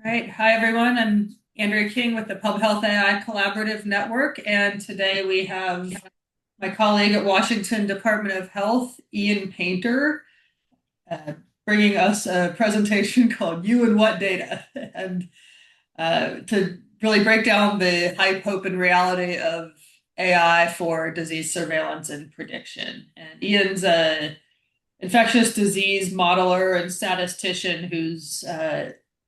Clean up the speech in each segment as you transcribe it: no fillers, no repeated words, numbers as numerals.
All right. Hi, everyone. I'm Andrea King with the Pub Health AI Collaborative Network, and today we have my colleague at Washington Department of Health, Ian Painter, uh, bringing us a presentation called You and What Data, and to really break down the hype, hope, and reality of AI for disease surveillance and prediction. And Ian's a infectious disease modeler and statistician who's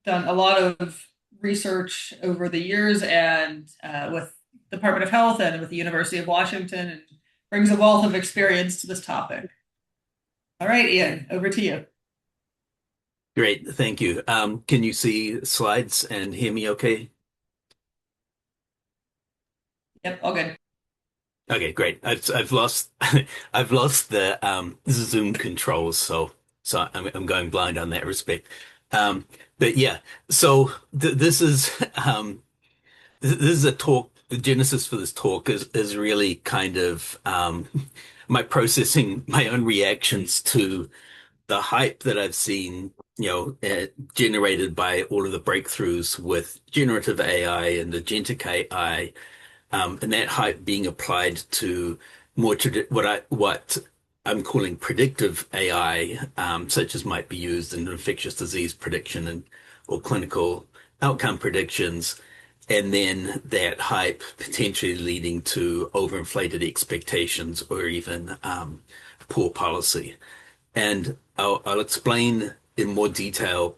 done a lot of research over the years and with the Department of Health and with the University of Washington and brings a wealth of experience to this topic. All right, Ian, over to you. Great, thank you. Can you see slides and hear me okay? Yep, all good. Okay, great. I've lost I've lost the Zoom controls, so I'm going blind on that respect. But yeah, so this is this is a talk. The genesis for this talk is really kind of my processing my own reactions to the hype that I've seen, generated by all of the breakthroughs with generative AI and agentic AI, and that hype being applied to what I'm calling predictive AI, such as might be used in infectious disease prediction and or clinical outcome predictions, and then that hype potentially leading to overinflated expectations or even poor policy. And I'll explain in more detail,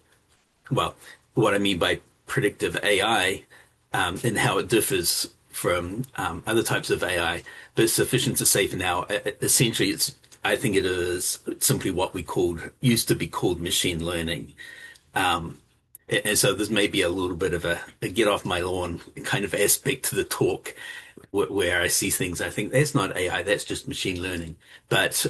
well, what I mean by predictive AI, and how it differs from other types of AI. But it's sufficient to say for now, essentially, I think it is simply what we used to be called machine learning. Um, and so there's maybe a little bit of a get off my lawn kind of aspect to the talk where I see things, I think that's not AI, that's just machine learning. But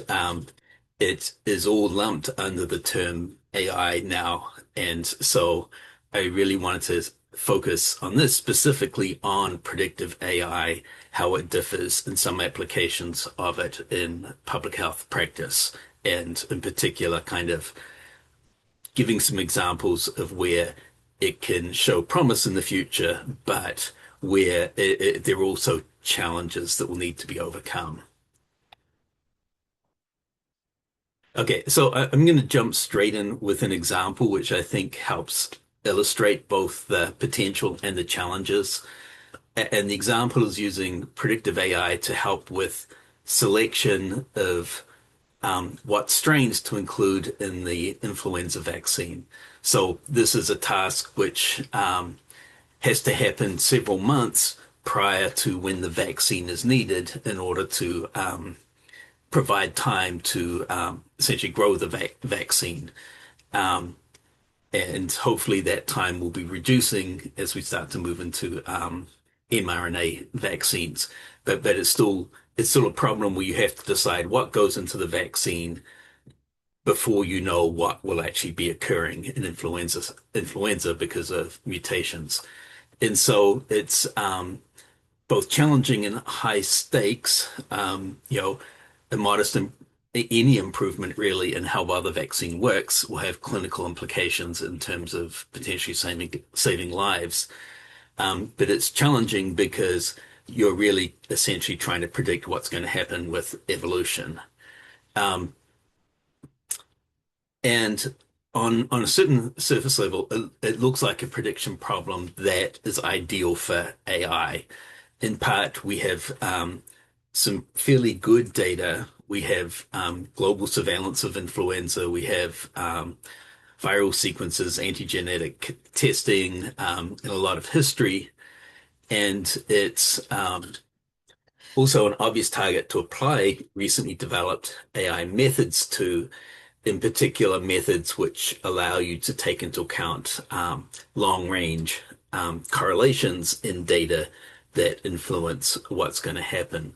it is all lumped under the term AI now. And so I really wanted to focus on this specifically on predictive AI, how it differs in some applications of it in public health practice, and in particular, kind of giving some examples of where it can show promise in the future, but where there are also challenges that will need to be overcome. Okay, so I'm going to jump straight in with an example which I think helps illustrate both the potential and the challenges. And the example is using predictive AI to help with selection of what strains to include in the influenza vaccine. So this is a task which has to happen several months prior to when the vaccine is needed in order to provide time to essentially grow the vaccine. Um, and hopefully that time will be reducing as we start to move into mRNA vaccines. But it's still a problem where you have to decide what goes into the vaccine before you know what will actually be occurring in influenza because of mutations. And so it's both challenging and high stakes. A modest any improvement really in how well the vaccine works will have clinical implications in terms of potentially saving lives. But it's challenging because you're really essentially trying to predict what's going to happen with evolution. Um, and on a certain surface level, it looks like a prediction problem that is ideal for AI. In part, we have some fairly good data. We have global surveillance of influenza. We have viral sequences, antigenetic testing, and a lot of history. And it's also an obvious target to apply recently developed AI methods to, in particular, methods which allow you to take into account long range correlations in data that influence what's going to happen.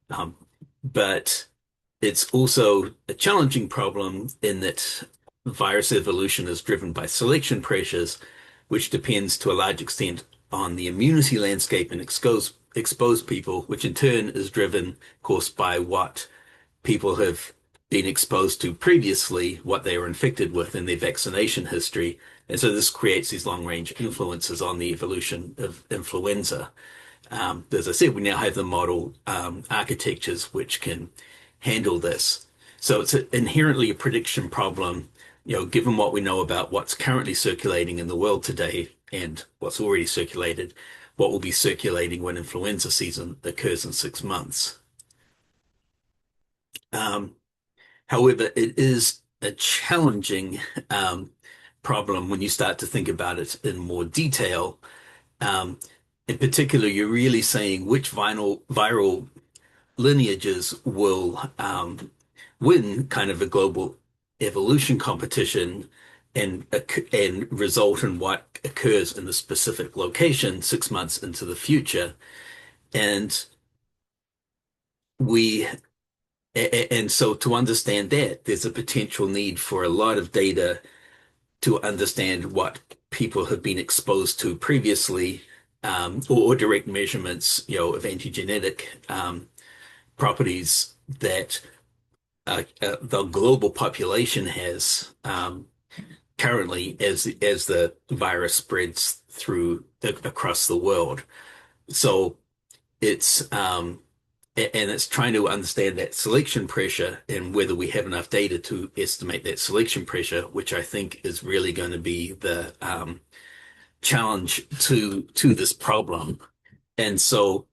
Um, but it's also a challenging problem in that virus evolution is driven by selection pressures, which depends to a large extent on the immunity landscape and exposed people, which in turn is driven, of course, by what people have been exposed to previously, what they were infected with in their vaccination history. And so this creates these long range influences on the evolution of influenza. As I said, we now have the model architectures which can handle this. So it's inherently a prediction problem, given what we know about what's currently circulating in the world today and what's already circulated, what will be circulating when influenza season occurs in 6 months. Um, However, it is a challenging problem when you start to think about it in more detail. Um, in particular, you're really saying which viral lineages will win kind of a global evolution competition and result in what occurs in the specific location 6 months into the future. And we and so to understand that, there's a potential need for a lot of data to understand what people have been exposed to previously, or direct measurements, of antigenetic properties that the global population has currently as the virus spreads through across the world. So it's and it's trying to understand that selection pressure and whether we have enough data to estimate that selection pressure, which I think is really going to be the challenge to this problem. And so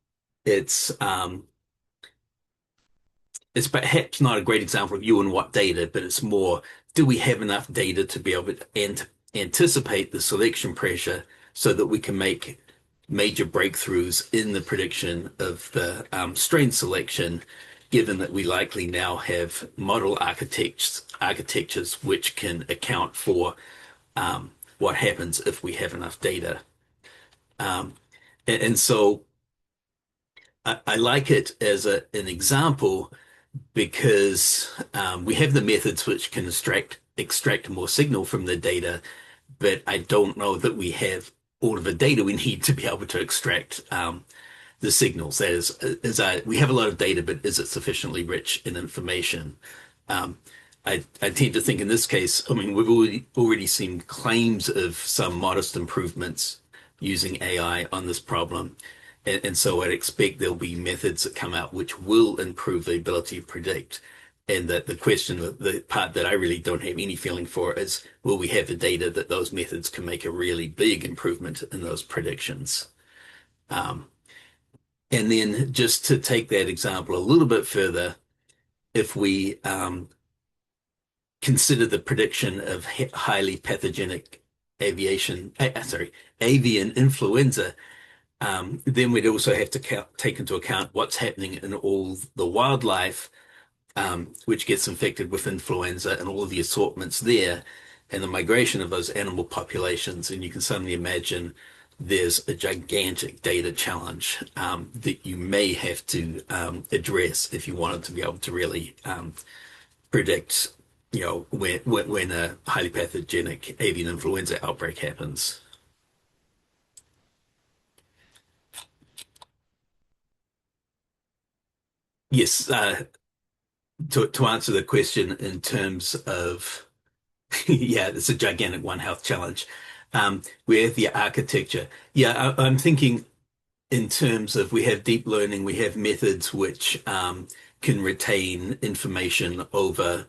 it's um, it's perhaps not a great example of you and what data, but it's more, do we have enough data to be able to anticipate the selection pressure so that we can make major breakthroughs in the prediction of the strain selection, given that we likely now have model architectures which can account for what happens if we have enough data. Um, and so I like it as an example because we have the methods which can extract more signal from the data, but I don't know that we have all of the data we need to be able to extract the signals. That we have a lot of data, but is it sufficiently rich in information? Um, I tend to think in this case, I mean, we've already seen claims of some modest improvements using AI on this problem. And so I'd expect there'll be methods that come out which will improve the ability to predict. And that the question, the part that I really don't have any feeling for is, will we have the data that those methods can make a really big improvement in those predictions? Um, and then just to take that example a little bit further, if we consider the prediction of highly pathogenic avian influenza, then we'd also have to take into account what's happening in all the wildlife, which gets infected with influenza and all of the assortments there, and the migration of those animal populations. And you can suddenly imagine there's a gigantic data challenge that you may have to address if you wanted to be able to really predict, when a highly pathogenic avian influenza outbreak happens. Yes, to answer the question in terms of, yeah, it's a gigantic One Health challenge. With the architecture, yeah, I'm thinking in terms of we have deep learning, we have methods which can retain information over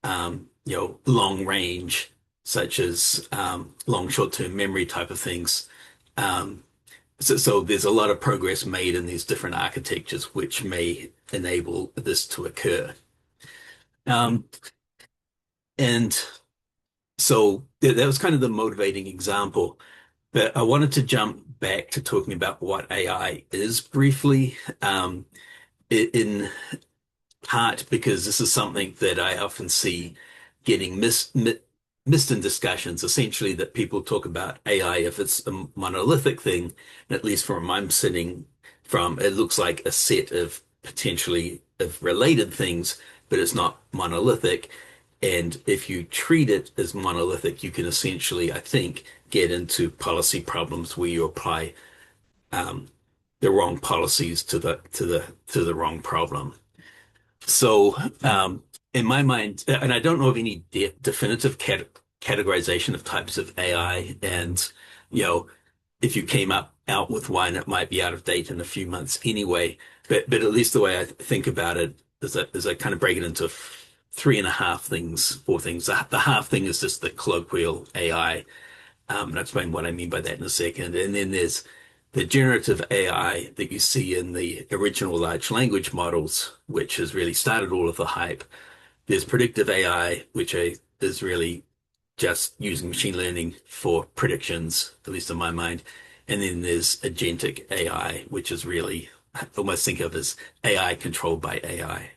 long range, such as long short-term memory type of things. Um, so there's a lot of progress made in these different architectures which may enable this to occur. Um, and so that was kind of the motivating example. But I wanted to jump back to talking about what AI is briefly, in part because this is something that I often see getting missed in discussions. Essentially, that people talk about AI if it's a monolithic thing, and at least from I'm sitting from, it looks like a set of potentially of related things, but it's not monolithic. And if you treat it as monolithic, you can essentially, I think, get into policy problems where you apply um, the wrong policies to the wrong problem. So in my mind, and I don't know of any definitive categorization of types of AI, and you know, if you came up out with one, it might be out of date in a few months anyway. But at least the way I think about it is I kind of break it into three and a half things, four things. The half thing is just the colloquial AI. And I'll explain what I mean by that in a second. And then there's the generative AI that you see in the original large language models, which has really started all of the hype. There's predictive AI, is really just using machine learning for predictions, at least in my mind. And then there's agentic AI, which is really I almost think of as AI controlled by AI.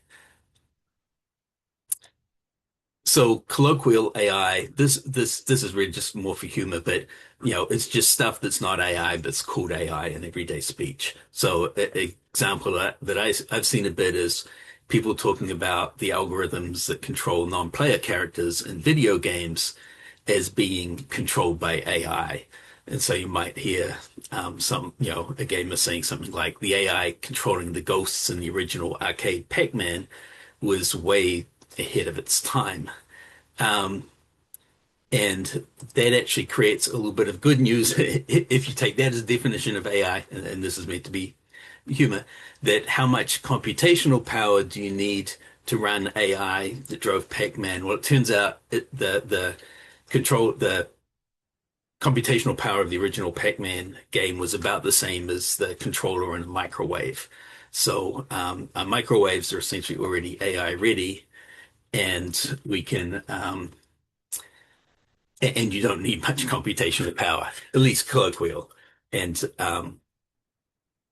So colloquial AI, this is really just more for humor, but it's just stuff that's not AI, but it's called AI in everyday speech. So a example I've seen a bit is people talking about the algorithms that control non-player characters in video games as being controlled by AI. And so you might hear a gamer saying something like the AI controlling the ghosts in the original arcade Pac-Man was way ahead of its time. Um, and that actually creates a little bit of good news if you take that as a definition of AI, and this is meant to be humor, that how much computational power do you need to run AI that drove Pac-Man? Well, it turns out the computational power of the original Pac-Man game was about the same as the controller in a microwave. So our microwaves are essentially already AI ready, and we can and you don't need much computational power, at least colloquial. And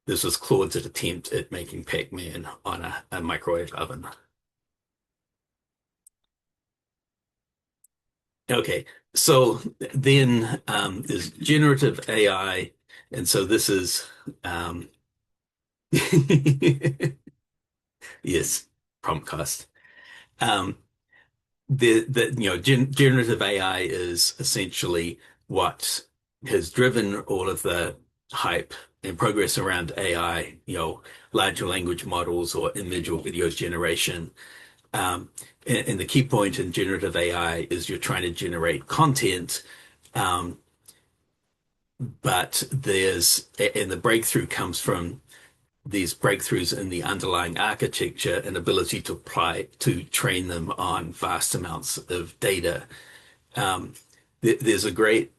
this was Claude's attempt at making Pac-Man on a microwave oven. Okay, so then there's generative AI, and so this is yes, prompt cost. Um, generative AI is essentially what has driven all of the hype and progress around AI, larger language models or individual video generation. And the key point in generative AI is you're trying to generate content, um, and the breakthrough comes from these breakthroughs in the underlying architecture and ability to train them on vast amounts of data. Um, there's a great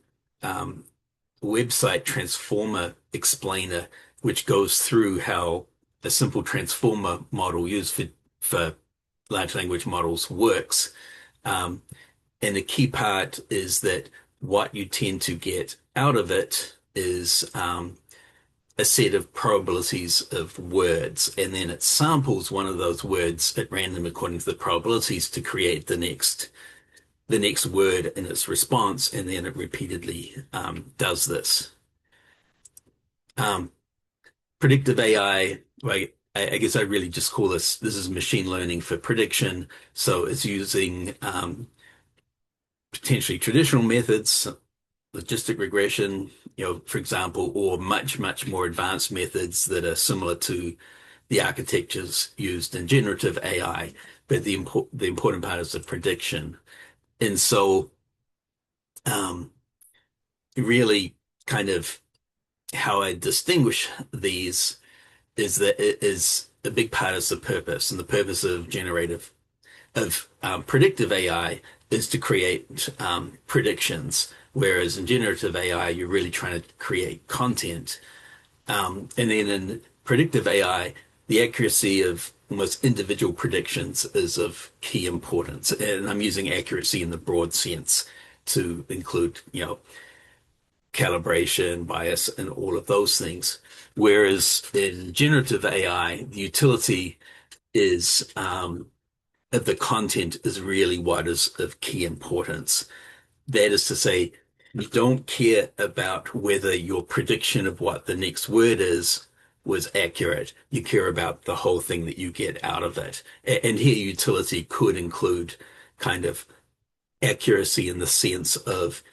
website transformer explainer which goes through how a simple transformer model used for large language models works. Um, and the key part is that what you tend to get out of it is a set of probabilities of words, and then it samples one of those words at random according to the probabilities to create the next word in its response, and then it repeatedly does this. Um, predictive AI, like I guess I really just call this is machine learning for prediction. So it's using potentially traditional methods, logistic regression, for example, or much, much more advanced methods that are similar to the architectures used in generative AI. But the important part is the prediction. And so, um, really kind of how I distinguish these is that it is a big part is the purpose, and the purpose of predictive AI is to create predictions, whereas in generative AI, you're really trying to create content. And then in predictive AI, the accuracy of almost individual predictions is of key importance. And I'm using accuracy in the broad sense to include, calibration, bias, and all of those things. Whereas in generative AI, the utility is the content is really what is of key importance. That is to say, you don't care about whether your prediction of what the next word is was accurate. You care about the whole thing that you get out of it. And here, utility could include kind of accuracy in the sense of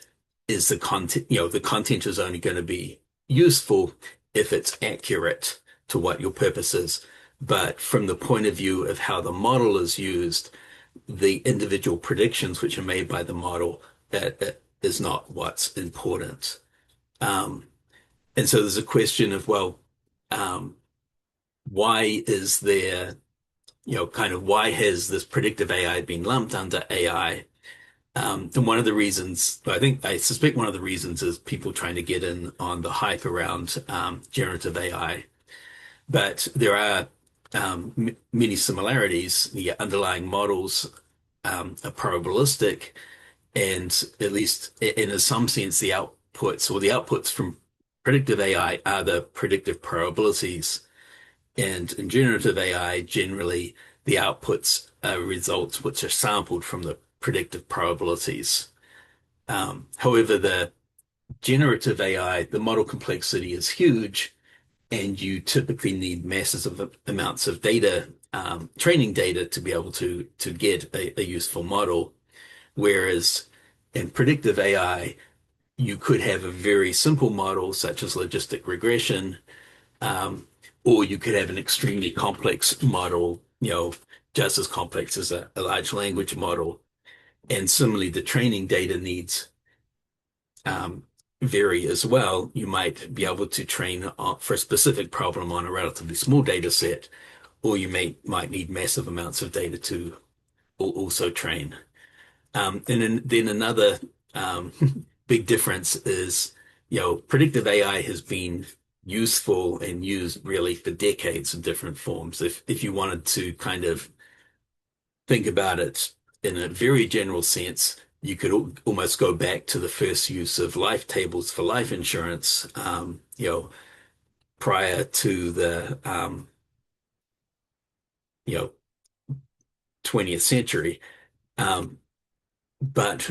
is the content is only going to be useful if it's accurate to what your purpose is. But from the point of view of how the model is used, the individual predictions which are made by the model that is not what's important. Um, and so there's a question of, well, um, why is there, kind of why has this predictive AI been lumped under AI? And one of the reasons, I suspect one of the reasons is people trying to get in on the hype around generative AI. But there are many similarities. The underlying models are probabilistic, and at least in some sense, the outputs from predictive AI are the predictive probabilities. And in generative AI, generally, the outputs are results which are sampled from the predictive probabilities. However, the generative AI, the model complexity is huge, and you typically need massive amounts of data, training data, to be able to get a useful model. Whereas in predictive AI, you could have a very simple model, such as logistic regression, um, or you could have an extremely complex model, just as complex as a large language model. And similarly, the training data needs um, vary as well. You might be able to train for a specific problem on a relatively small data set, or might need massive amounts of data to also train. And then another um, big difference is, predictive AI has been useful and used really for decades in different forms. If you wanted to kind of think about it in a very general sense, you could almost go back to the first use of life tables for life insurance, prior to the, you know, 20th century. Um, but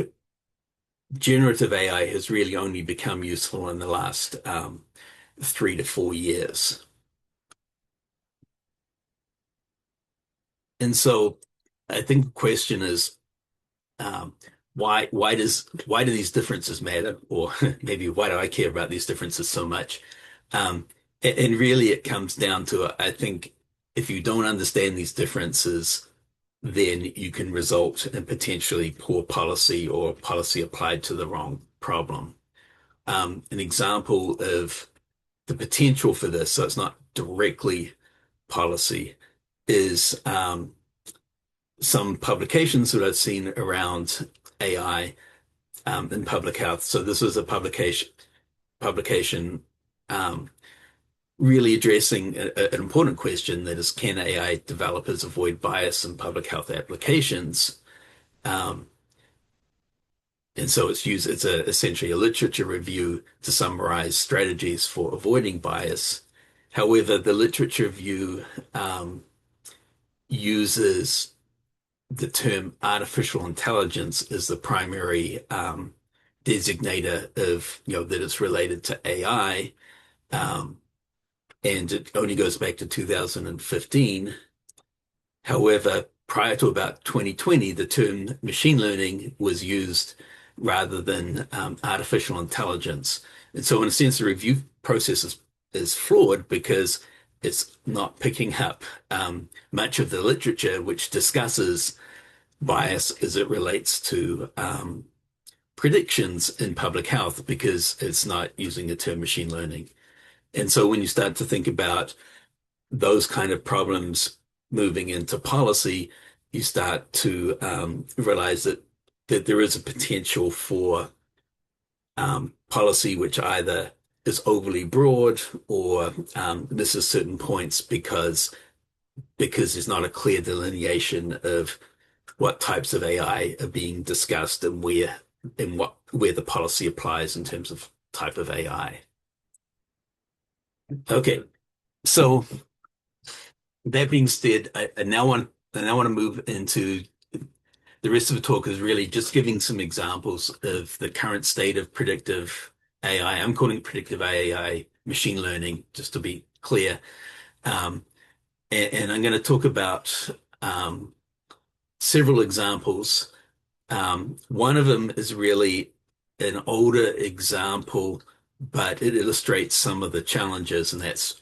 generative AI has really only become useful in the last 3 to 4 years. And so I think the question is, um, why do these differences matter? Or maybe why do I care about these differences so much? And really it comes down to, I think, if you don't understand these differences, then you can result in potentially poor policy or policy applied to the wrong problem. An example of the potential for this, so it's not directly policy, is some publications that I've seen around AI in public health. So this was a publication um, really addressing an important question, that is, can AI developers avoid bias in public health applications? Um, and so essentially a literature review to summarize strategies for avoiding bias. However, the literature review uses the term artificial intelligence as the primary designator of, that it's related to AI. Um, and it only goes back to 2015. However, prior to about 2020, the term machine learning was used rather than artificial intelligence. And so, in a sense, the review process is flawed because it's not picking up much of the literature which discusses bias as it relates to predictions in public health, because it's not using the term machine learning. And so when you start to think about those kind of problems moving into policy, you start to realize that there is a potential for policy which either is overly broad or misses certain points because there's not a clear delineation of what types of AI are being discussed and where the policy applies in terms of type of AI. Okay, so that being said, I now want to move into the rest of the talk, is really just giving some examples of the current state of predictive AI. I'm calling it predictive AI machine learning, just to be clear. Um, and I'm going to talk about several examples. One of them is really an older example, but it illustrates some of the challenges, and that's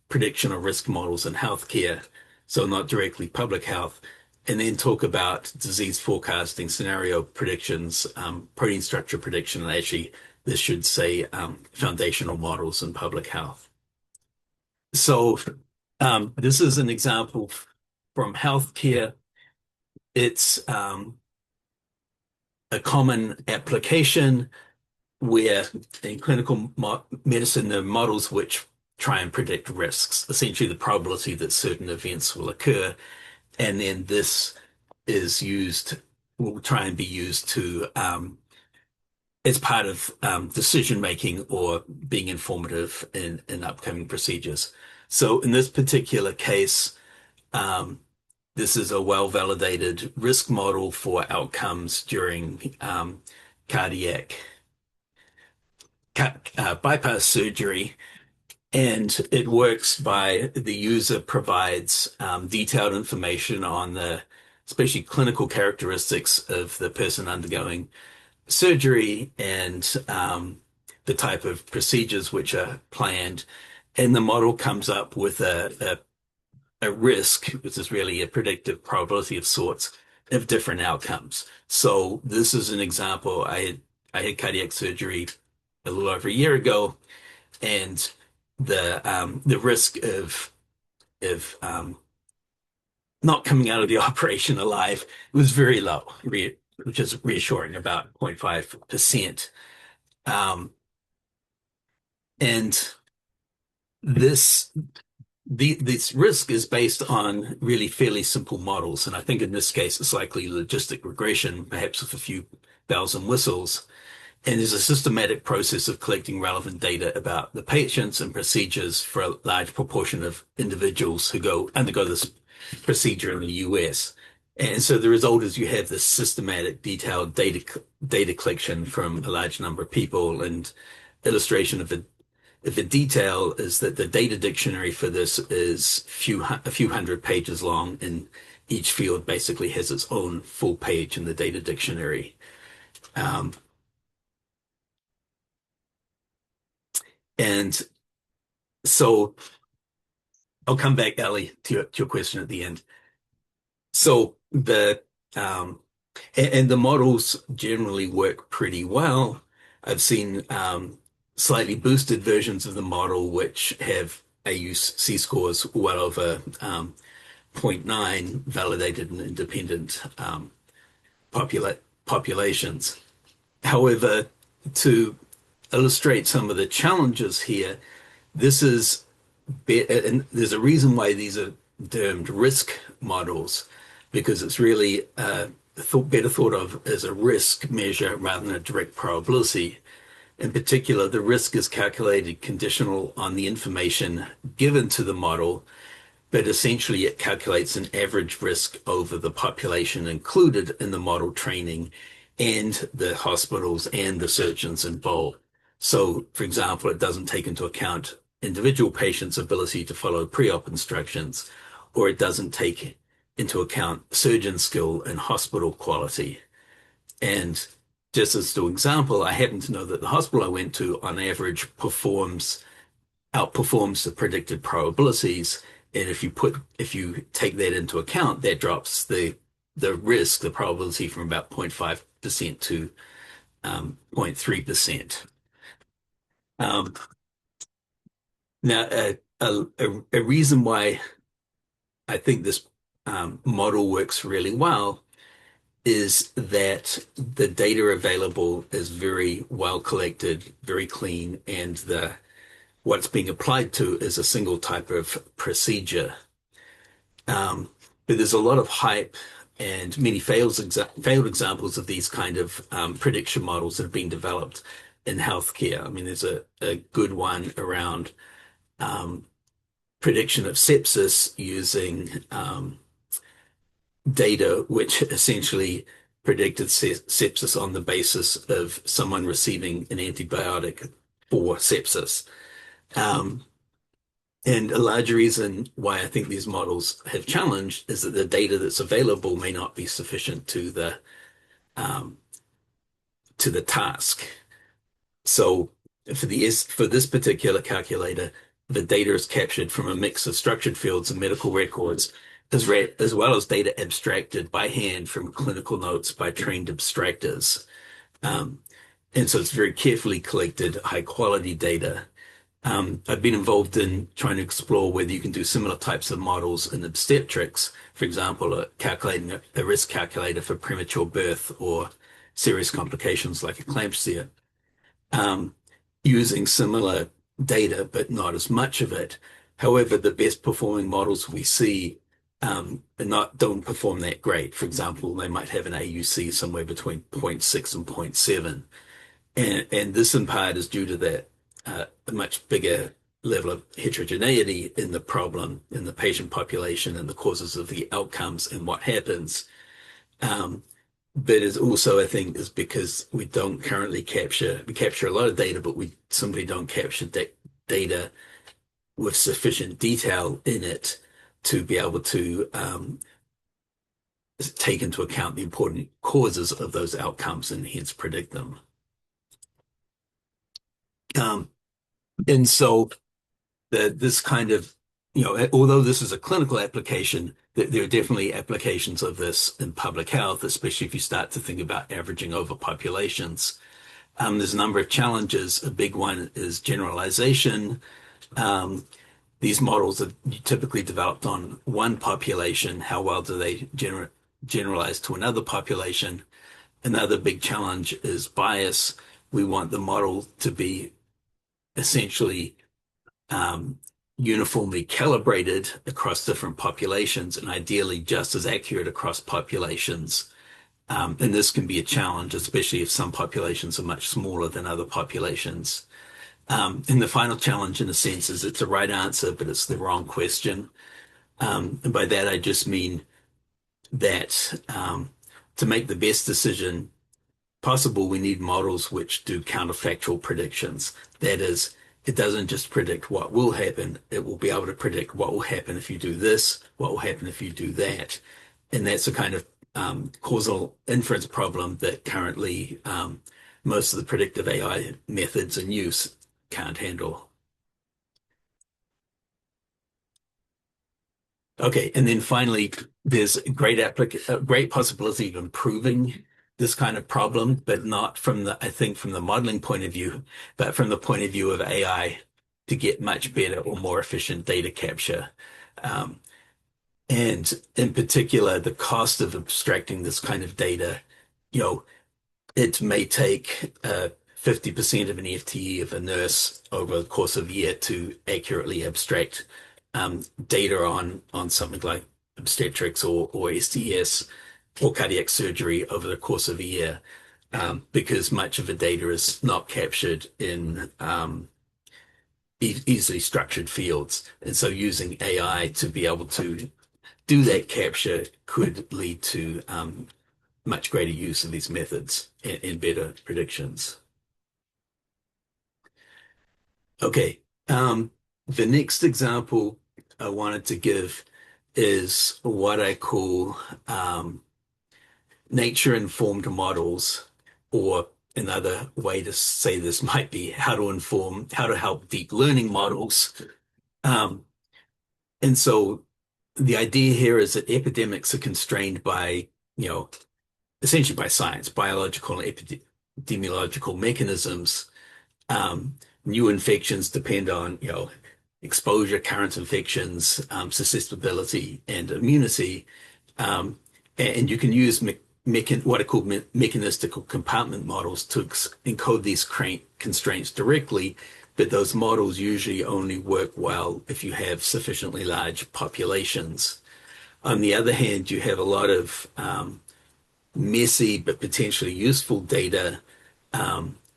prediction of risk models in healthcare. So not directly public health. and then talk about disease forecasting, scenario predictions, protein structure prediction, and actually this should say foundational models in public health. So this is an example from healthcare. It's a common application where in clinical medicine, there are models which try and predict risks, essentially the probability that certain events will occur. And then this is used, will try and be used to as part of decision making or being informative in upcoming procedures. So in this particular case, um, this is a well-validated risk model for outcomes during cardiac bypass surgery. And it works by the user provides detailed information on the especially clinical characteristics of the person undergoing surgery and the type of procedures which are planned. And the model comes up with a risk, which is really a predictive probability of sorts of different outcomes. So this is an example. I had cardiac surgery a little over a year ago, and the risk of not coming out of the operation alive was very low, which is reassuring, about 0.5%. Um, and this this risk is based on really fairly simple models, and I think in this case it's likely logistic regression, perhaps with a few bells and whistles. And there's a systematic process of collecting relevant data about the patients and procedures for a large proportion of individuals who undergo this procedure in the US. And so the result is you have this systematic, detailed data collection from a large number of people. And illustration of the detail is that the data dictionary for this is a few hundred pages long, and each field basically has its own full page in the data dictionary. Um, and so I'll come back, Ellie, to your question at the end. So um, and the models generally work pretty well. I've seen slightly boosted versions of the model which have AUC scores well over zero point 0.9 validated and independent populations. However, to illustrate some of the challenges here, this is and there's a reason why these are termed risk models, because it's really better thought of as a risk measure rather than a direct probability. In particular, the risk is calculated conditional on the information given to the model, but essentially it calculates an average risk over the population included in the model training and the hospitals and the surgeons involved. So, for example, it doesn't take into account individual patients' ability to follow pre-op instructions, or it doesn't take into account surgeon skill and hospital quality. And just as an example, I happen to know that the hospital I went to, on average, outperforms the predicted probabilities. And if you take that into account, that drops the risk, the probability from about 0.5% to 0.3%. Um, now, a reason why I think this model works really well is that the data available is very well collected, very clean, and what's being applied to is a single type of procedure. But there's a lot of hype and many failed examples of these kind of prediction models that have been developed in healthcare. I mean, there's a good one around prediction of sepsis using data which essentially predicted sepsis on the basis of someone receiving an antibiotic for sepsis. Um, and a large reason why I think these models have challenged is that the data that's available may not be sufficient um, to the task. So for this particular calculator, the data is captured from a mix of structured fields and medical records, as well as data abstracted by hand from clinical notes by trained abstractors. Um, and so it's very carefully collected, high quality data. I've been involved in trying to explore whether you can do similar types of models in obstetrics, for example, calculating a risk calculator for premature birth or serious complications like eclampsia, um, using similar data, but not as much of it. However, the best performing models we see don't perform that great. For example, they might have an AUC somewhere between zero point 0.6 and zero point 0.7. And this in part is due to that a much bigger level of heterogeneity in the problem, in the patient population, and the causes of the outcomes and what happens. Um, but it's also, I think, is because we don't currently we capture a lot of data, but we simply don't capture data with sufficient detail in it to be able to take into account the important causes of those outcomes and hence predict them. Um, and so this kind of, although this is a clinical application, there are definitely applications of this in public health, especially if you start to think about averaging over populations. There's a number of challenges. A big one is generalization. Um, these models are typically developed on one population. How well do they generalize to another population? Another big challenge is bias. We want the model to be essentially um, uniformly calibrated across different populations and ideally just as accurate across populations. And this can be a challenge, especially if some populations are much smaller than other populations. And the final challenge, in a sense, is it's a right answer, but it's the wrong question. And by that, I just mean that to make the best decision possible, we need models which do counterfactual predictions. That is, it doesn't just predict what will happen, it will be able to predict what will happen if you do this, what will happen if you do that. And that's a kind of causal inference problem that currently most of the predictive AI methods in use can't handle. Okay, and then finally, there's a great possibility of improving this kind of problem, but not from I think, from the modeling point of view, but from the point of view of AI to get much better or more efficient data capture. Um, and in particular, the cost of abstracting this kind of data, you know, it may take 50% of an FTE of a nurse over the course of a year to accurately abstract data on something like obstetrics or STS or cardiac surgery over the course of a year, because much of the data is not captured in easily structured fields. And so using AI to be able to do that capture could lead to much greater use of these methods and better predictions. Okay. The next example I wanted to give is what I call nature-informed models, or another way to say this might be how to help deep learning models. Um, and so the idea here is that epidemics are constrained by, you know, essentially by science, biological and epidemiological mechanisms. Um, New infections depend on, exposure, current infections, susceptibility, and immunity. Um, and you can use what are called mechanistic or compartment models to encode these constraints directly, but those models usually only work well if you have sufficiently large populations. On the other hand, you have a lot of messy but potentially useful data,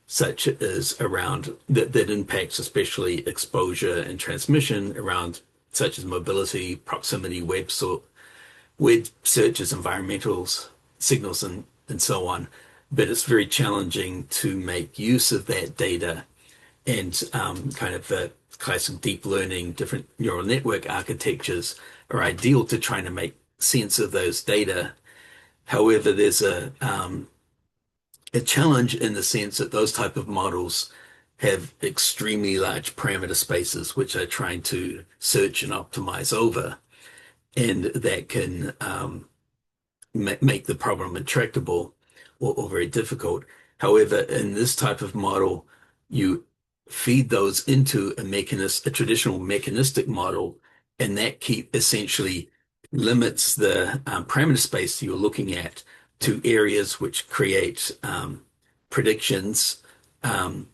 such as around that impacts especially exposure and transmission around such as mobility, proximity, web searches, environmental signals, and so on. But it's very challenging to make use of that data and kind of the classic deep learning, different neural network architectures are ideal to trying to make sense of those data. However, there's a challenge in the sense that those type of models have extremely large parameter spaces, which they're trying to search and optimize over. and that can make the problem intractable or very difficult. However, in this type of model, you feed those into a traditional mechanistic model, and that keep essentially limits the parameter space you're looking at to areas which create predictions um,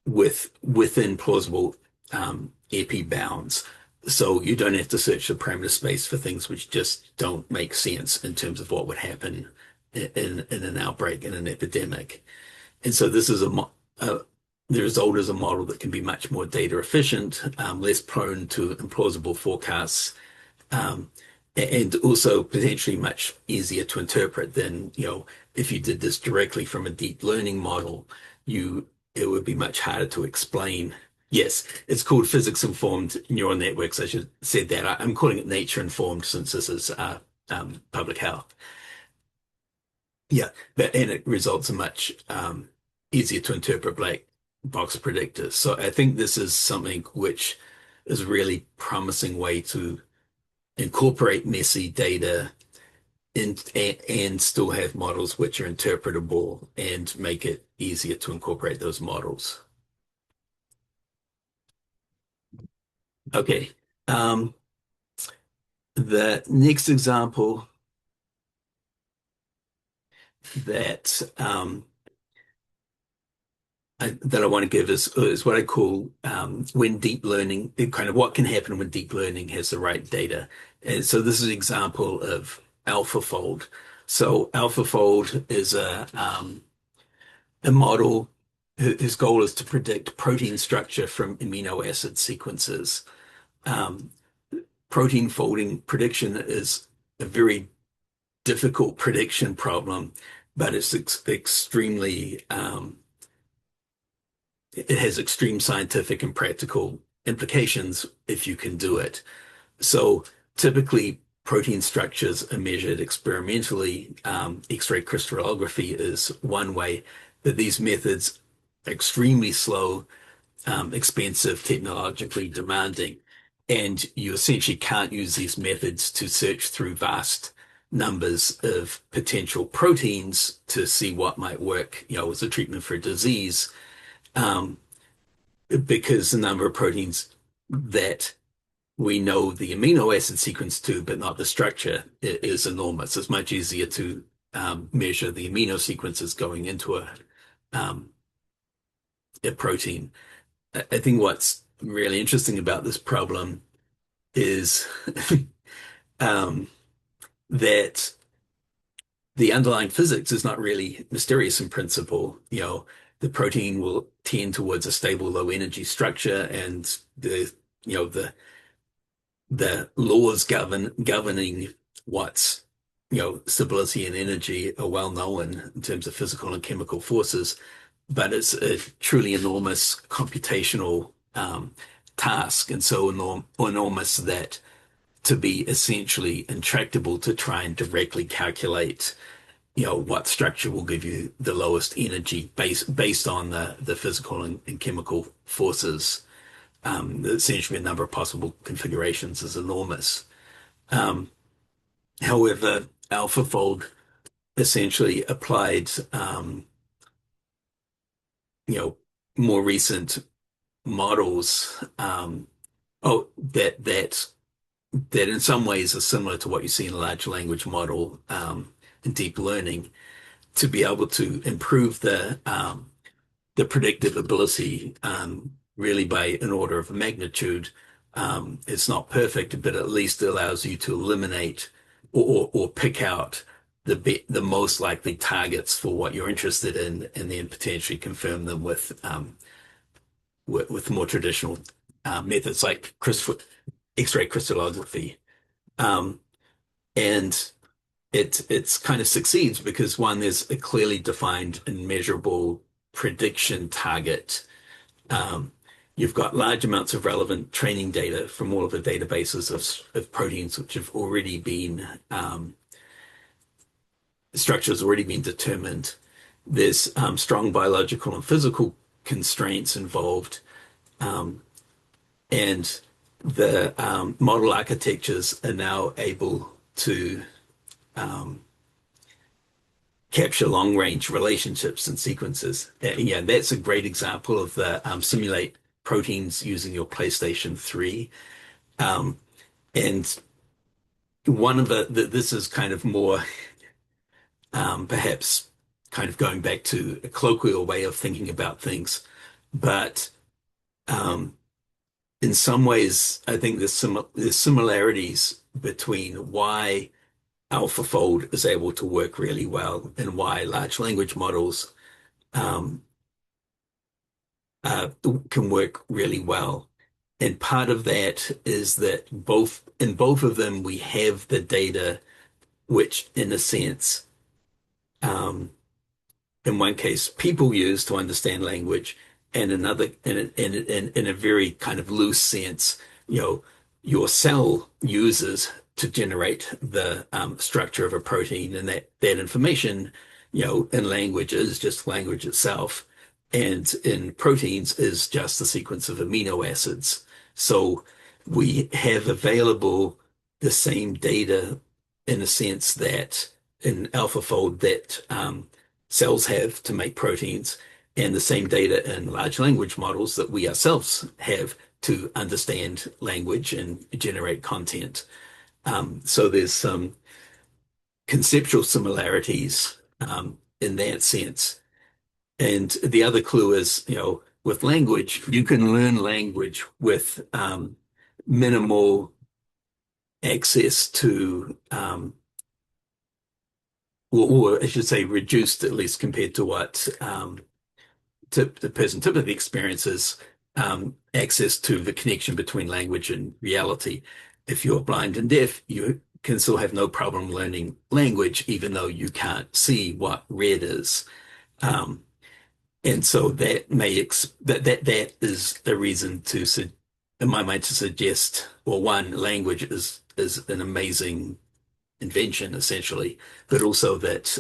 within plausible EP bounds. So you don't have to search the parameter space for things which just don't make sense in terms of what would happen in an outbreak, in an epidemic. And so this is the result is a model that can be much more data efficient, less prone to implausible forecasts, um, and also potentially much easier to interpret than, if you did this directly from a deep learning model, it would be much harder to explain. Yes, it's called physics-informed neural networks. I should have said that. I'm calling it nature-informed since this is public health. Yeah, and it results in much easier to interpret black box predictors. So I think this is something which is a really promising way to incorporate messy data and still have models which are interpretable and make it easier to incorporate those models. Okay. Um, the next example that that I want to give is what I call when deep learning, kind of what can happen when deep learning has the right data. And so this is an example of AlphaFold. So AlphaFold is a model whose goal is to predict protein structure from amino acid sequences. Um, Protein folding prediction is a very difficult prediction problem, but it's extremely it has extreme scientific and practical implications if you can do it. So typically, protein structures are measured experimentally. X-ray crystallography is one way, but these methods are extremely slow, expensive, technologically demanding, and you essentially can't use these methods to search through vast numbers of potential proteins to see what might work, as a treatment for a disease, um, because the number of proteins that we know the amino acid sequence to, but not the structure, is enormous. It's much easier to measure the amino sequences going into um, a protein. I think what's really interesting about this problem is um, that the underlying physics is not really mysterious in principle. The protein will tend towards a stable low energy structure, and you know, the the laws governing what's stability and energy are well known in terms of physical and chemical forces, but it's a truly enormous computational task, and so enormous that to be essentially intractable to try and directly calculate what structure will give you the lowest energy based on the physical and chemical forces. Essentially, a number of possible configurations is enormous. Um, However, AlphaFold essentially applied, you know, more recent models, that in some ways are similar to what you see in a large language model, in deep learning, to be able to improve the predictive ability, really by an order of magnitude. It's not perfect, but at least it allows you to eliminate or pick out the most likely targets for what you're interested in, and then potentially confirm them with more traditional methods like X-ray crystallography. Um, and it's kind of succeeds because one, there's a clearly defined and measurable prediction target. Um, you've got large amounts of relevant training data from all of the databases of proteins which have already been structures already been determined. There's strong biological and physical constraints involved, um, and the model architectures are now able to capture long range relationships and sequences. Yeah, that's a great example of the simulate proteins using your PlayStation 3. Um, and one of this is kind of more perhaps kind of going back to a colloquial way of thinking about things. But um, in some ways, I think there's similarities between why AlphaFold is able to work really well and why large language models um, uh, can work really well. And part of that is that both of them, we have the data, which in a sense, um, in one case, people use to understand language, and another, in a very kind of loose sense, you know, your cell uses to generate the structure of a protein, and that information, in language is just language itself, and in proteins is just the sequence of amino acids. So we have available the same data in a sense that in AlphaFold that cells have to make proteins, and the same data in large language models that we ourselves have to understand language and generate content. So there's some conceptual similarities in that sense. And the other clue is, with language, you can learn language with minimal access to or I should say reduced at least compared to what the person typically experiences access to the connection between language and reality. If you're blind and deaf, you can still have no problem learning language, even though you can't see what red is. Um, and so that may that is the reason in my mind, to suggest, well, one, language is an amazing invention essentially, but also that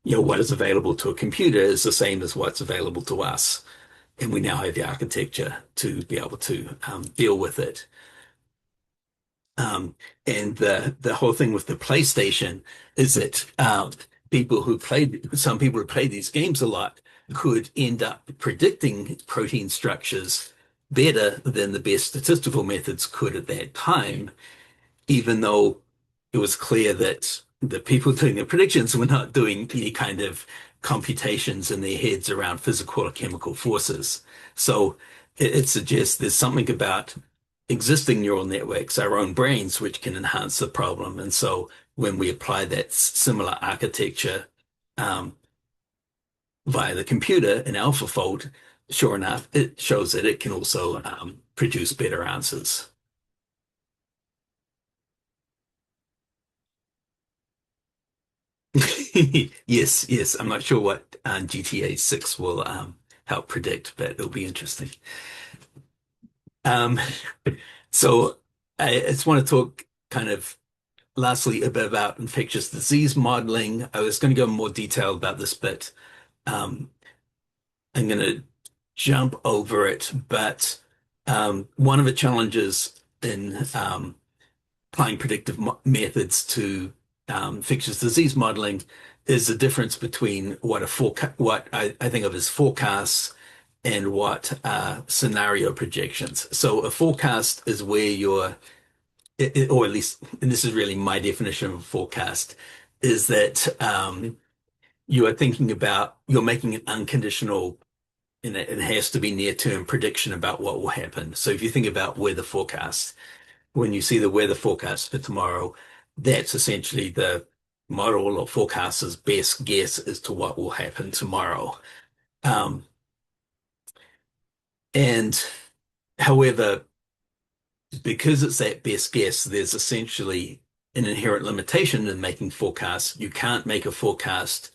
what is available to a computer is the same as what's available to us. And we now have the architecture to be able to deal with it. And the whole thing with the PlayStation is that some people who play these games a lot could end up predicting protein structures better than the best statistical methods could at that time, even though it was clear that the people doing the predictions were not doing any kind of computations in their heads around physical or chemical forces. So it suggests there's something about existing neural networks, our own brains, which can enhance the problem. And so when we apply that similar architecture um, via the computer in AlphaFold, sure enough, it shows that it can also produce better answers. Yes, yes. I'm not sure what GTA 6 will help predict, but it'll be interesting. Um, so I just want to talk kind of lastly a bit about infectious disease modeling. I was going to go in more detail about this, but um, I'm going to jump over it. But one of the challenges in applying predictive methods to infectious disease modeling is the difference between what I think of as forecasts and what scenario projections. So a forecast is where or at least, and this is really my definition of a forecast, is that you're making an unconditional, and it has to be near-term prediction about what will happen. So if you think about weather forecasts, when you see the weather forecast for tomorrow, that's essentially the model or forecaster's best guess as to what will happen tomorrow. Um, and however, because it's that best guess, there's essentially an inherent limitation in making forecasts. You can't make a forecast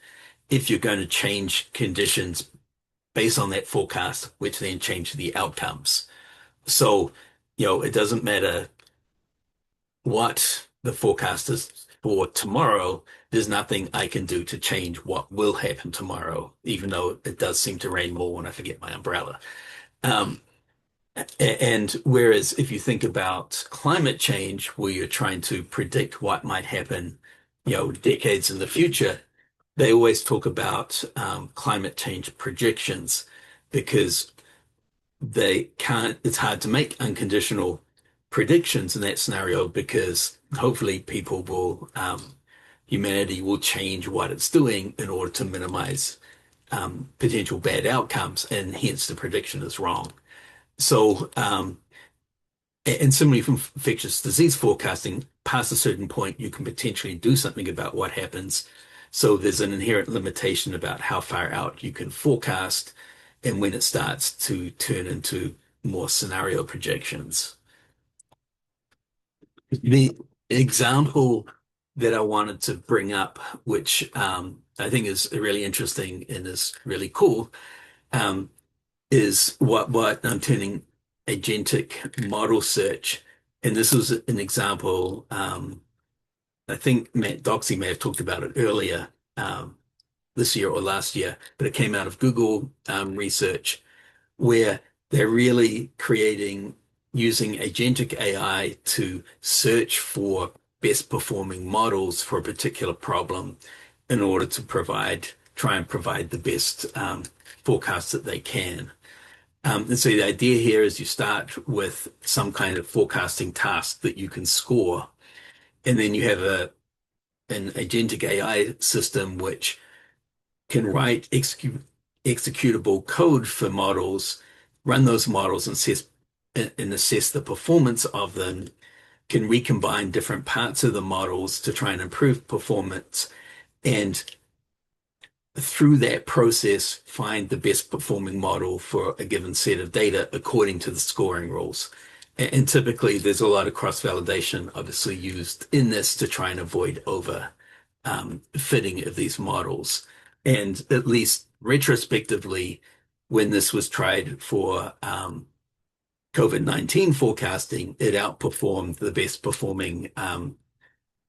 if you're going to change conditions based on that forecast, which then change the outcomes. So, it doesn't matter what the forecast is for tomorrow. There's nothing I can do to change what will happen tomorrow, even though it does seem to rain more when I forget my umbrella. Um, And whereas if you think about climate change, where you're trying to predict what might happen, decades in the future, they always talk about climate change projections because they can't, it's hard to make unconditional predictions in that scenario because hopefully humanity will change what it's doing in order to minimize potential bad outcomes, and hence the prediction is wrong. So, and similarly from infectious disease forecasting, past a certain point, you can potentially do something about what happens. So there's an inherent limitation about how far out you can forecast and when it starts to turn into more scenario projections. The example that I wanted to bring up, which I think is really interesting and is really cool, um, is what I'm turning agentic model search. And this was an example. I think Matt Doxey may have talked about it earlier this year or last year, but it came out of Google research where they're really creating using agentic AI to search for best performing models for a particular problem in order to try and provide the best forecasts that they can. And so the idea here is you start with some kind of forecasting task that you can score, and then you have an agentic AI system which can write executable code for models, run those models and assess the performance of them, can recombine different parts of the models to try and improve performance, and through that process, find the best performing model for a given set of data according to the scoring rules. And typically, there's a lot of cross-validation obviously used in this to try and avoid over fitting of these models. And at least retrospectively, when this was tried for COVID-19 forecasting, it outperformed the best performing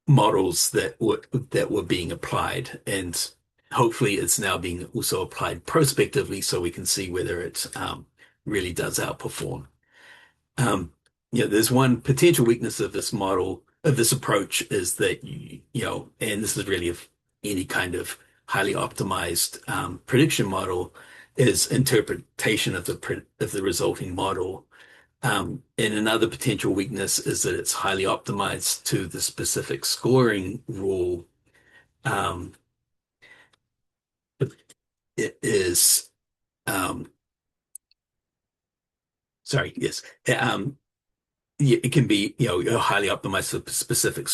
models that were being applied, and hopefully it's now being also applied prospectively so we can see whether it really does outperform. Um, there's one potential weakness of this model, of this approach, is that and this is really of any kind of highly optimized prediction model, is interpretation of the resulting model. And another potential weakness is that it's highly optimized to the specific scoring rule. Um, it is, um, sorry, yes. Um, it can be, highly optimized for a specific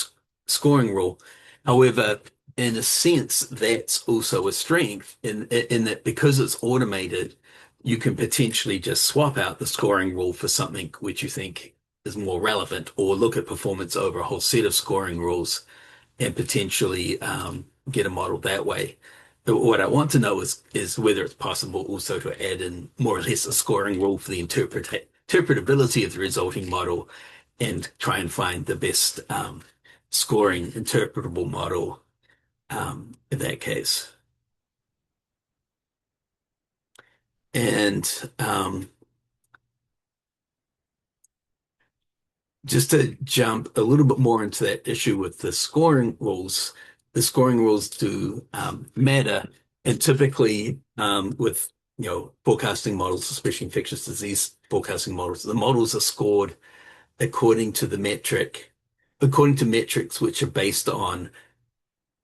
scoring rule. However, in a sense, that's also a strength in that because it's automated, you can potentially just swap out the scoring rule for something which you think is more relevant, or look at performance over a whole set of scoring rules and potentially get a model that way. But what I want to know is whether it's possible also to add in more or less a scoring rule for the interpretability of the resulting model and try and find the best scoring interpretable model in that case. And just to jump a little bit more into that issue with the scoring rules do matter. And typically, with forecasting models, especially infectious disease forecasting models, the models are scored according to according to metrics which are based on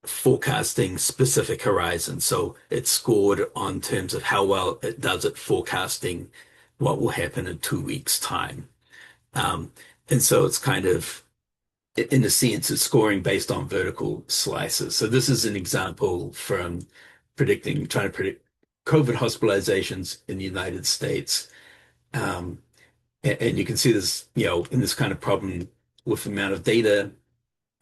forecasting specific horizons. So it's scored on terms of how well it does at forecasting what will happen in 2 weeks' time. Um, and so it's kind of, in a sense, it's scoring based on vertical slices. So this is an example from trying to predict COVID hospitalizations in the United States. Um, and you can see this, in this kind of problem with the amount of data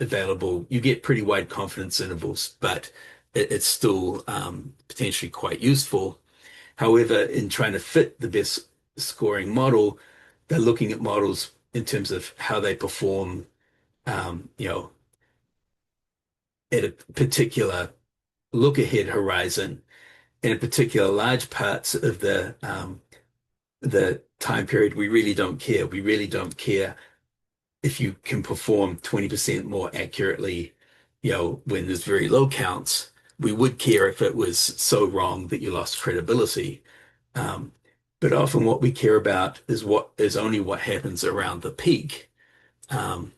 available, you get pretty wide confidence intervals, but it's still potentially quite useful. However, in trying to fit the best scoring model, they're looking at models in terms of how they perform, um, you know, at a particular look ahead horizon, and in particular large parts of the the time period, we really don't care. We really don't care if you can perform 20% more accurately, when there's very low counts. We would care if it was so wrong that you lost credibility. Um, but often what we care about is only what happens around the peak. Um,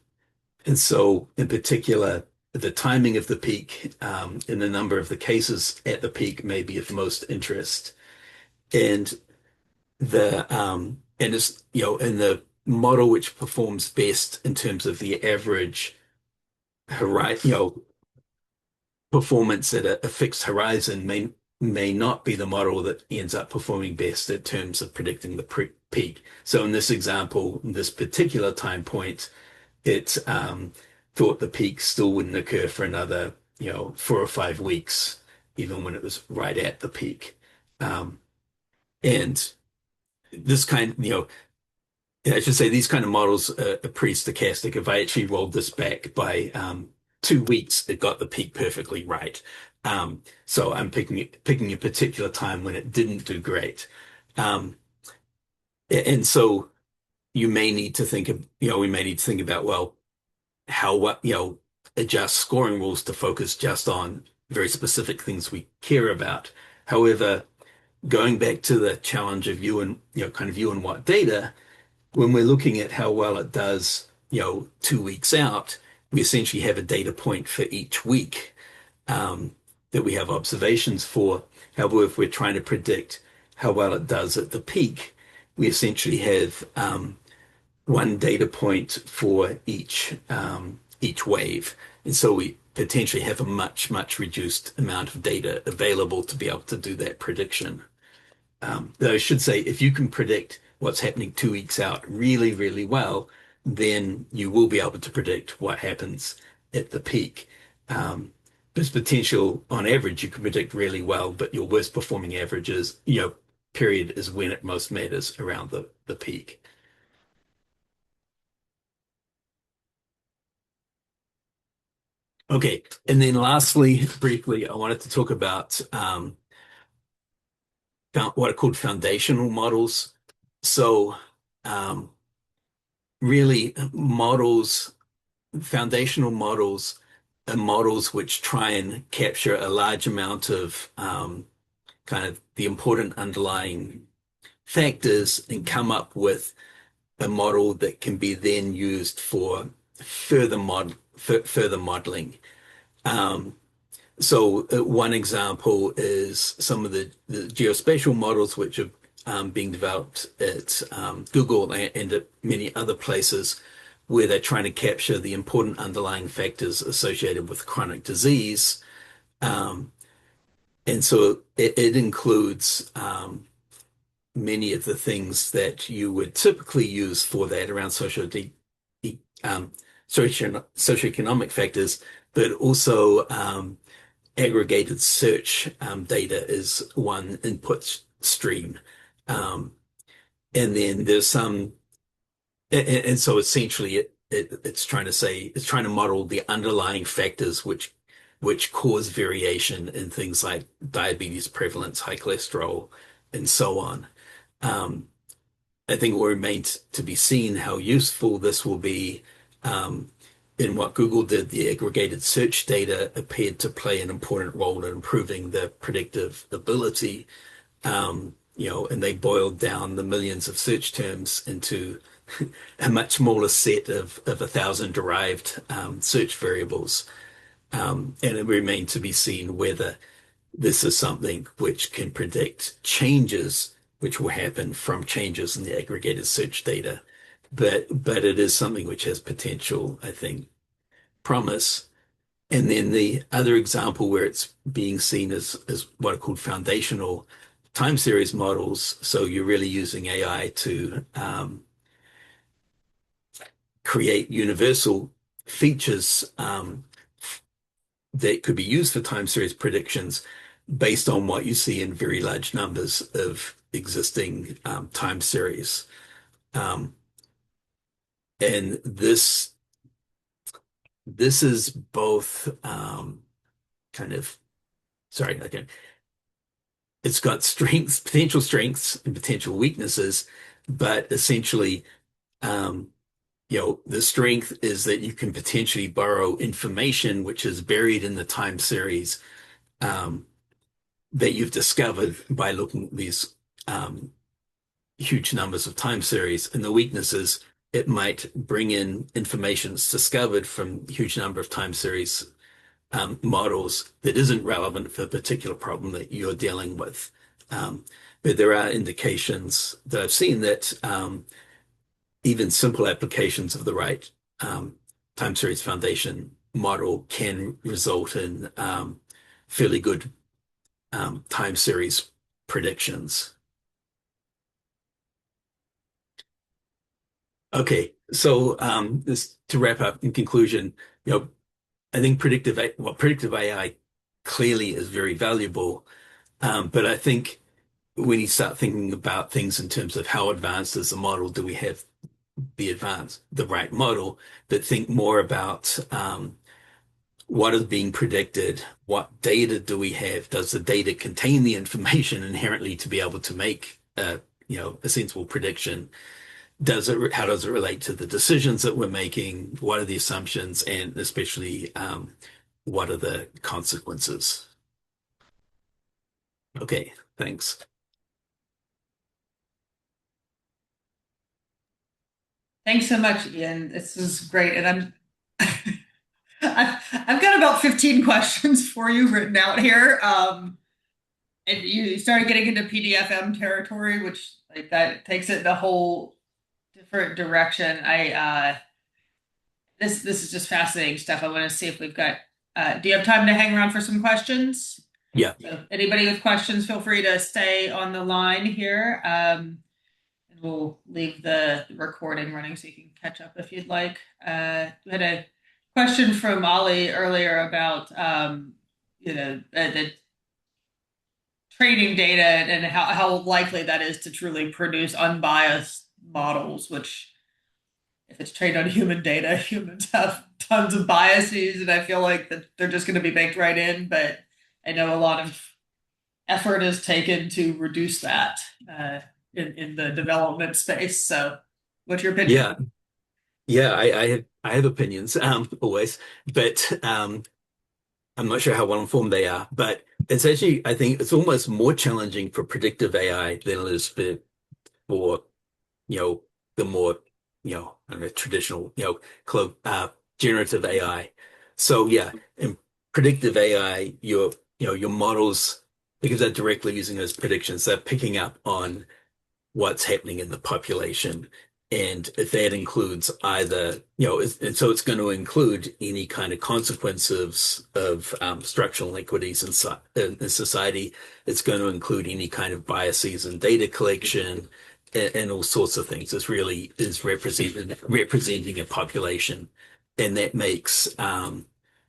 and so in particular, the timing of the peak, and the number of the cases at the peak may be of most interest. And it's, in the model which performs best in terms of the average horizon, performance at a fixed horizon may not be the model that ends up performing best in terms of predicting the peak. So in this example, in this particular time point, it thought the peak still wouldn't occur for another, 4 or 5 weeks, even when it was right at the peak. Um, and this kind, yeah, I should say these kind of models are pretty stochastic. If I actually rolled this back by 2 weeks, it got the peak perfectly right. So I'm picking a particular time when it didn't do great. Um, and so you may need to think of, we may need to think about, well, adjust scoring rules to focus just on very specific things we care about. However, going back to the challenge of you and, kind of you and what data, when we're looking at how well it does, 2 weeks out, we essentially have a data point for each week, um, that we have observations for. However, if we're trying to predict how well it does at the peak, we essentially have one data point for each wave. And so we potentially have a much, much reduced amount of data available to be able to do that prediction. Though I should say, if you can predict what's happening 2 weeks out really, really well, then you will be able to predict what happens at the peak. There's potential on average, you can predict really well, but your worst performing averages, period is when it most matters around the peak. Okay. And then lastly, briefly, I wanted to talk about what are called foundational models. So, um, really, foundational models are models which try and capture a large amount of kind of the important underlying factors and come up with a model that can be then used for further modeling. Um, So one example is some of the geospatial models which are being developed at Google and at many other places where they're trying to capture the important underlying factors associated with chronic disease. Um, and so it includes many of the things that you would typically use for that around um, socioeconomic factors, but also aggregated search data is one input stream. Um, and then there's and so essentially it's trying to model the underlying factors which cause variation in things like diabetes prevalence, high cholesterol, and so on. Um, I think it will remain to be seen how useful this will be. Um, in what Google did, the aggregated search data appeared to play an important role in improving the predictive ability. And they boiled down the millions of search terms into a much smaller set of 1,000 derived search variables. And it remained to be seen whether this is something which can predict changes which will happen from changes in the aggregated search data. But it is something which has potential, I think, promise. And then the other example where it's being seen as what are called foundational time series models. So you're really using AI to create universal features that could be used for time series predictions based on what you see in very large numbers of existing time series. Um, and this is both kind of sorry, okay. it's got strengths, potential strengths and potential weaknesses, but essentially, um, the strength is that you can potentially borrow information which is buried in the time series um, that you've discovered by looking at these um, huge numbers of time series. And the weaknesses, it might bring in information that's discovered from a huge number of time series models that isn't relevant for a particular problem that you're dealing with. Um, but there are indications that I've seen that even simple applications of the right time series foundation model can result in fairly good time series predictions. Okay, so this to wrap up in conclusion, you know, I think predictive AI clearly is very valuable, but I think when you start thinking about things in terms of how advanced is the model, do we have the right model, but think more about what is being predicted, what data do we have, does the data contain the information inherently to be able to make a sensible prediction? How does it relate to the decisions that we're making? What are the assumptions, and especially what are the consequences? Okay, thanks. Thanks so much, Ian. This is great. And I've got about 15 questions for you written out here. And you started getting into PDFM territory, which like that takes it in a whole different direction. This is just fascinating stuff. I want to see if we've got do you have time to hang around for some questions? Yeah, So anybody with questions, feel free to stay on the line here. And we'll leave the recording running so you can catch up if you'd like. We had a question from Ollie earlier about the training data and how likely that is to truly produce unbiased models, which if it's trained on human data, humans have tons of biases, and I feel like that they're just going to be baked right in. But I know a lot of effort is taken to reduce that in the development space. So, what's your opinion? yeah, yeah. I have opinions always, but I'm not sure how well informed they are. But it's actually I think it's almost more challenging for predictive AI than it is for you know, the more, I don't know, traditional, generative AI. So yeah, in predictive AI, your models, because they're directly using those predictions, they're picking up on what's happening in the population. And if that includes either, and so it's going to include any kind of consequences of structural inequities in society. It's going to include any kind of biases in data collection and all sorts of things. This really is representing a population, and that makes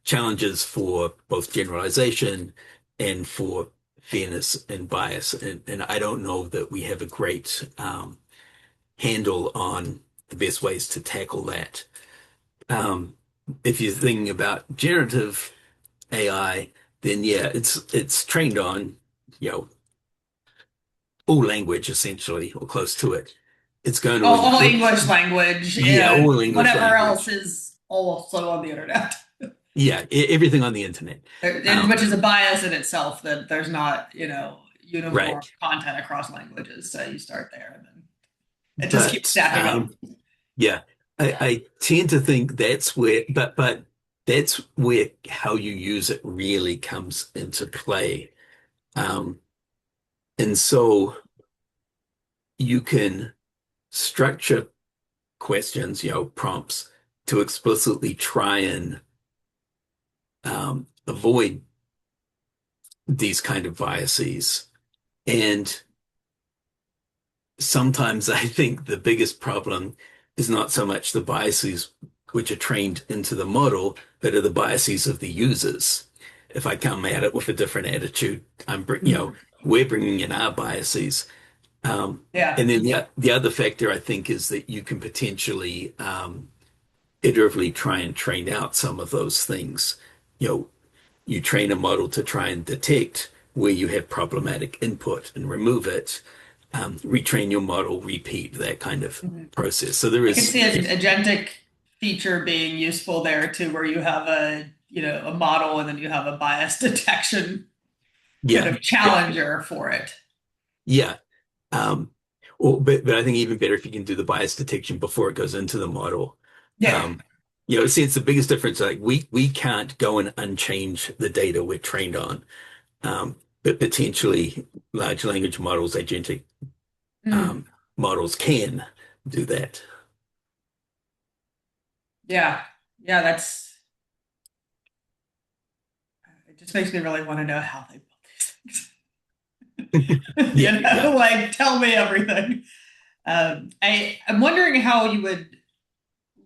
challenges for both generalization and for fairness and bias. And I don't know that we have a great handle on the best ways to tackle that. Um, if you're thinking about generative AI, then yeah, it's trained on, you know, all language essentially, or close to it. It's going to All include, English language yeah, and all English whatever else language. is also on the internet. Yeah, everything on the internet. And Um, which is a bias in itself that there's not, uniform right. content across languages. So you start there and then it just keeps But stacking up. yeah, I tend to think but that's where how you use it really comes into play. Um, and so you can structure questions, prompts to explicitly try and avoid these kind of biases. And sometimes I think the biggest problem is not so much the biases which are trained into the model, but are the biases of the users. If I come at it with a different attitude, Mhm. we're bringing in our biases. Yeah. And then the other factor I think is that you can potentially iteratively try and train out some of those things. You know, you train a model to try and detect where you have problematic input and remove it, retrain your model, repeat that kind of Mhm. process. So there I can is, see an agentic feature being useful there too, where you have a model and then you have a bias detection kind yeah, of yeah, challenger for it. yeah. Um, but I think even better if you can do the bias detection before it goes into the model. Yeah. Um, see, it's the biggest difference. Like we can't go and unchange the data we're trained on. But potentially large language models, agentic Mm. um, models can do that. Yeah. Yeah, it just makes me really want to know how they built these things. Yeah, yeah. Like tell me everything. I'm wondering how you would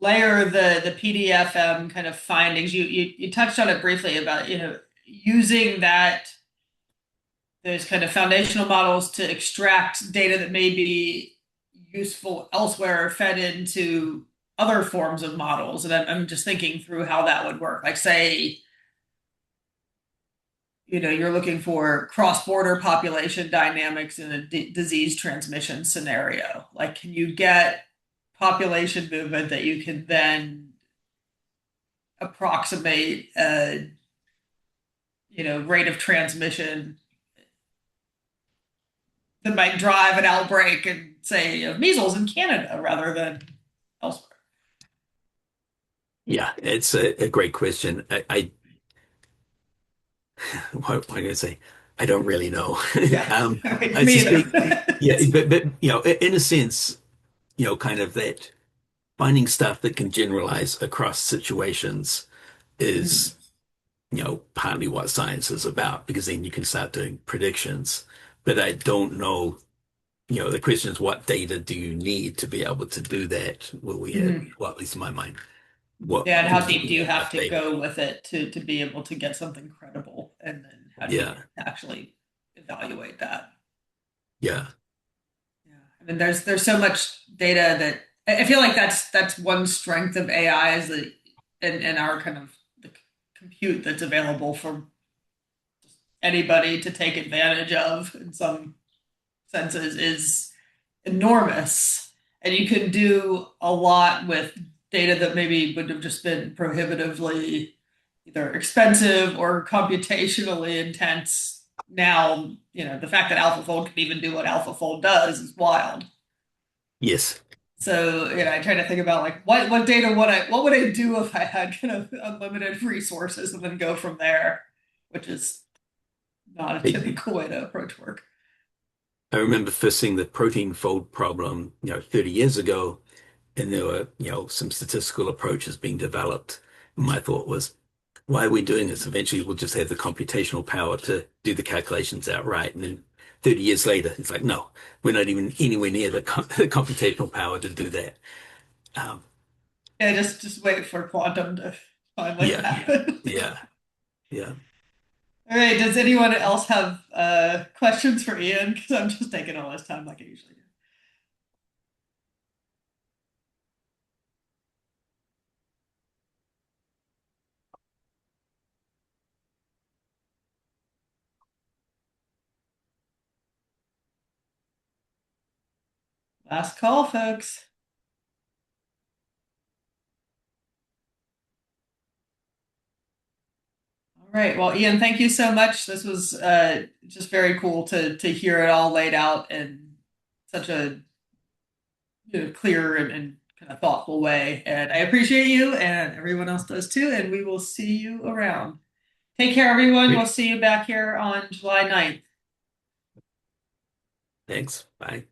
layer the PDFM kind of findings. You touched on it briefly about, using those kind of foundational models to extract data that may be useful elsewhere, fed into other forms of models. And I'm just thinking through how that would work. Like, say, you're looking for cross-border population dynamics in a disease transmission scenario. Like, can you get population movement that you can then approximate rate of transmission that might drive an outbreak and say of measles in Canada rather than elsewhere. Yeah, it's a great question. What am I going to say? I don't really know. Yeah, Um, I me suspect, either. yeah, but in a sense, kind of that finding stuff that can generalize across situations is, partly what science is about, because then you can start doing predictions. But I don't know, the question is, what data do you need to be able to do that? Well, we have, Mhm. well, at least in my mind, what Yeah, and do how we deep do need you have enough to data? go with it to be able to get something credible? And then how do you Yeah, actually evaluate that? yeah, Yeah. I mean, there's so much data that I feel like that's one strength of AI is that and our kind of the compute that's available for anybody to take advantage of in some senses is enormous. And you can do a lot with data that maybe would have just been prohibitively either expensive or computationally intense. Now, the fact that AlphaFold can even do what AlphaFold does is wild. yes. So, I try to think about like what data what would I do if I had kind of unlimited resources and then go from there, which is not a I, typical way to approach work. I remember first seeing the protein fold problem, 30 years ago, and there were, some statistical approaches being developed. My thought was, why are we doing this? Eventually, we'll just have the computational power to do the calculations outright. And then 30 years later, it's like, no, we're not even anywhere near the computational power to do that. Um, Yeah, just wait for quantum to finally yeah, happen. yeah, yeah. All right, does anyone else have questions for Ian? Because I'm just taking all this time like I usually do. Last call, folks. All right. Well, Ian, thank you so much. This was just very cool to hear it all laid out in such a clear and kind of thoughtful way. And I appreciate you, and everyone else does too. And we will see you around. Take care, everyone. We'll Great. see you back here on July 9th. Thanks. Bye.